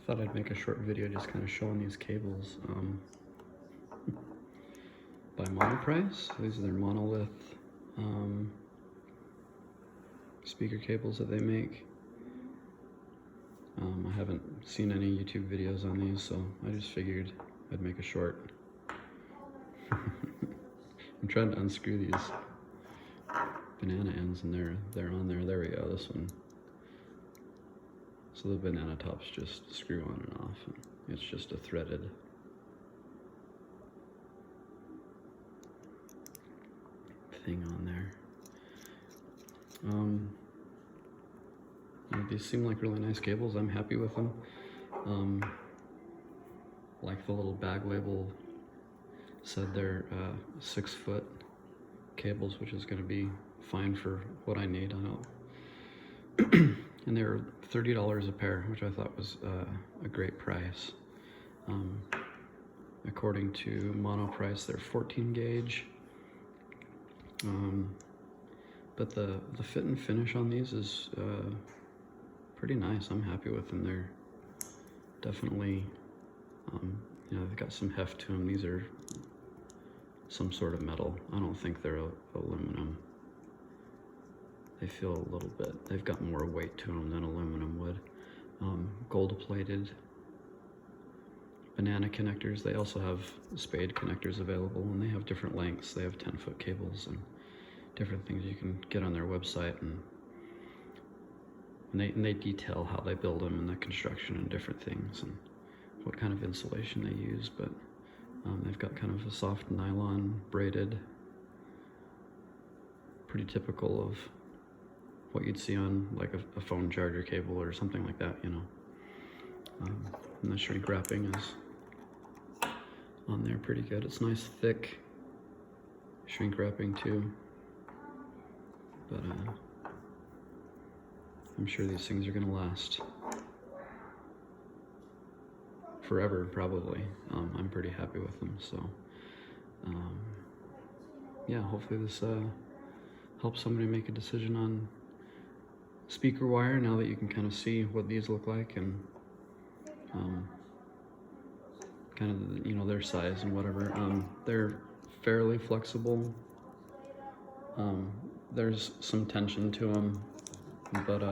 thought I'd make a short video just kind of showing these cables by Monoprice. These are their Monolith speaker cables that they make. I haven't seen any YouTube videos on these, so I just figured I'd make a short. I'm trying to unscrew these banana ends, and they're on there. There we go, this one. So the banana tops just screw on and off, and it's just a threaded thing on there. These seem like really nice cables. I'm happy with them. Like the little bag label said, they're 6-foot cables, which is going to be fine for what I need. I know. And they were $30 a pair, which I thought was a great price. According to Monoprice, they're 14 gauge. But the fit and finish on these is pretty nice. I'm happy with them. They're definitely, you know, they've got some heft to them. These are some sort of metal. I don't think they're aluminum. They feel a little bit, they've got more weight to them than aluminum would. Gold plated banana connectors. They also have spade connectors available, and they have different lengths. They have 10-foot cables and different things you can get on their website, and they detail how they build them and the construction and different things and what kind of insulation they use. But they've got kind of a soft nylon braided, pretty typical of what you'd see on like a phone charger cable or something like that, you know. And the shrink wrapping is on there pretty good. It's nice thick shrink wrapping too. But I'm sure these things are gonna last forever, probably. I'm pretty happy with them, so yeah, hopefully this helps somebody make a decision on speaker wire, now that you can kind of see what these look like, and kind of, you know, their size and whatever. They're fairly flexible. There's some tension to them, but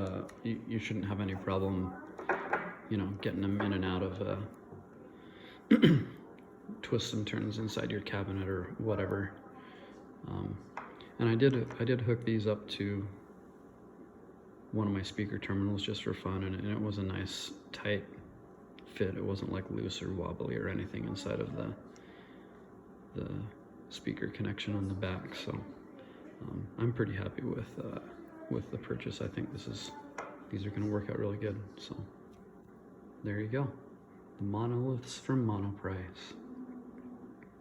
you shouldn't have any problem, you know, getting them in and out of twists and turns inside your cabinet or whatever. And I did hook these up to one of my speaker terminals just for fun, and it was a nice tight fit. It wasn't like loose or wobbly or anything inside of the speaker connection on the back. So I'm pretty happy with the purchase. I think these are going to work out really good. So there you go, the monoliths from Monoprice.